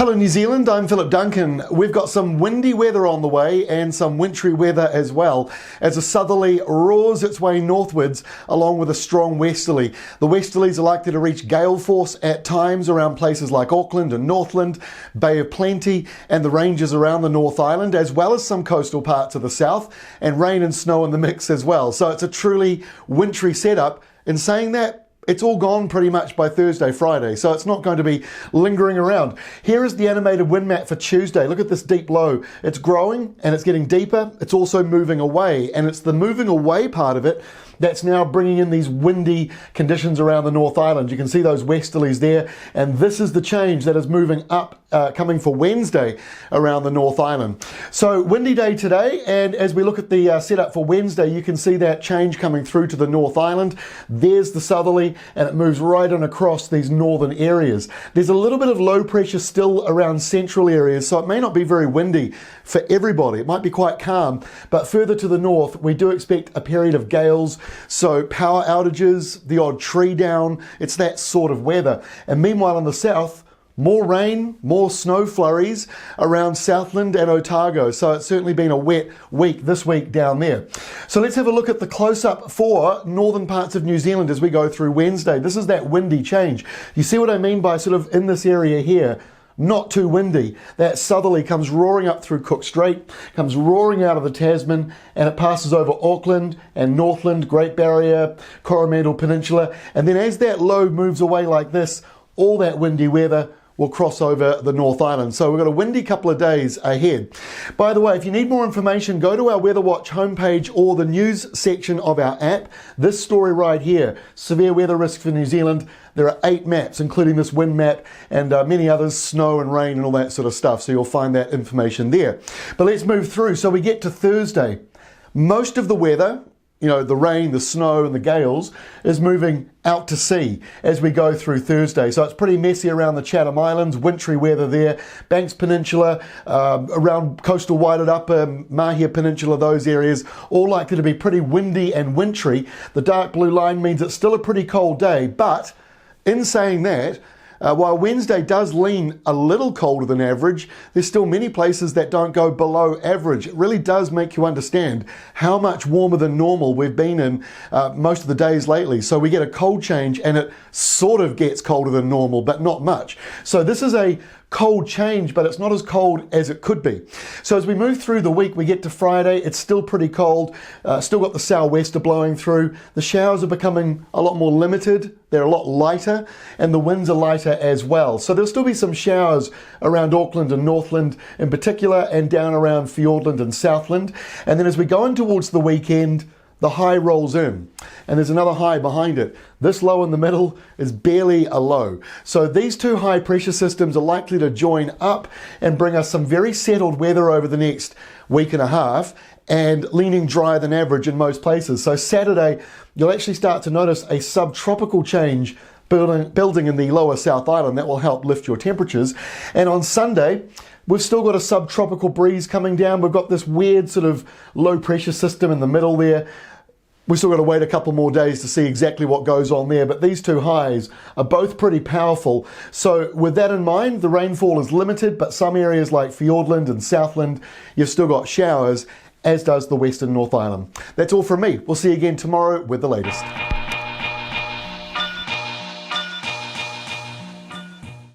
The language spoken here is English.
Hello New Zealand, I'm Philip Duncan. We've got some windy weather on the way and some wintry weather as well as a southerly roars its way northwards along with a strong westerly. The westerlies are likely to reach gale force at times around places like Auckland and Northland, Bay of Plenty and the ranges around the North Island, as well as some coastal parts of the south, and rain and snow in the mix as well. So it's a truly wintry setup. In saying that, it's all gone pretty much by Thursday, Friday, so it's not going to be lingering around. Here is the animated wind map for Tuesday. Look at this deep low. It's growing and it's getting deeper. It's also moving away, and it's the moving away part of it that's now bringing in these windy conditions around the North Island. You can see those westerlies there, and this is the change that is moving up, coming for Wednesday around the North Island. So windy day today, and as we look at the setup for Wednesday, you can see that change coming through to the North Island. There's the southerly, and it moves right on across these northern areas. There's a little bit of low pressure still around central areas, so it may not be very windy for everybody. It might be quite calm, but further to the north, we do expect a period of gales, so power outages, the odd tree down. It's that sort of weather. And meanwhile in the south, more rain, more snow flurries around Southland and Otago. So it's certainly been a wet week this week down there. So let's have a look at the close-up for northern parts of New Zealand as we go through Wednesday. This is that windy change. You see what I mean by sort of in this area here? Not too windy. That southerly comes roaring up through Cook Strait, comes roaring out of the Tasman, and it passes over Auckland and Northland, Great Barrier, Coromandel Peninsula. And then as that low moves away like this, all that windy weather will cross over the North Island. So we've got a windy couple of days ahead. By the way, if you need more information, go to our Weather Watch homepage or the news section of our app. This story right here, severe weather risk for New Zealand. There are 8 maps, including this wind map and many others, snow and rain and all that sort of stuff. So you'll find that information there. But let's move through. So we get to Thursday. Most of the weather, you know, the rain, the snow and the gales is moving out to sea as we go through Thursday. So it's pretty messy around the Chatham Islands, wintry weather there, Banks Peninsula, around coastal Wairarapa, Mahia Peninsula, those areas, all likely to be pretty windy and wintry. The dark blue line means it's still a pretty cold day, but in saying that, while Wednesday does lean a little colder than average, there's still many places that don't go below average. It really does make you understand how much warmer than normal we've been in most of the days lately. So we get a cold change and it sort of gets colder than normal, but not much. So this is a cold change, but it's not as cold as it could be. So as we move through the week, we get to Friday, it's still pretty cold, still got the sou'wester blowing through. The showers are becoming a lot more limited, they're a lot lighter, and the winds are lighter as well. So there'll still be some showers around Auckland and Northland in particular, and down around Fiordland and Southland. And then as we go in towards the weekend, the high rolls in, and there's another high behind it. This low in the middle is barely a low. So these two high pressure systems are likely to join up and bring us some very settled weather over the next week and a half, and leaning drier than average in most places. So Saturday, you'll actually start to notice a subtropical change building in the lower South Island. That will help lift your temperatures. And on Sunday, we've still got a subtropical breeze coming down. We've got this weird sort of low pressure system in the middle there. We've still got to wait a couple more days to see exactly what goes on there, but these two highs are both pretty powerful. So with that in mind, the rainfall is limited, but some areas like Fiordland and Southland, you've still got showers, as does the Western North Island. That's all from me. We'll see you again tomorrow with the latest.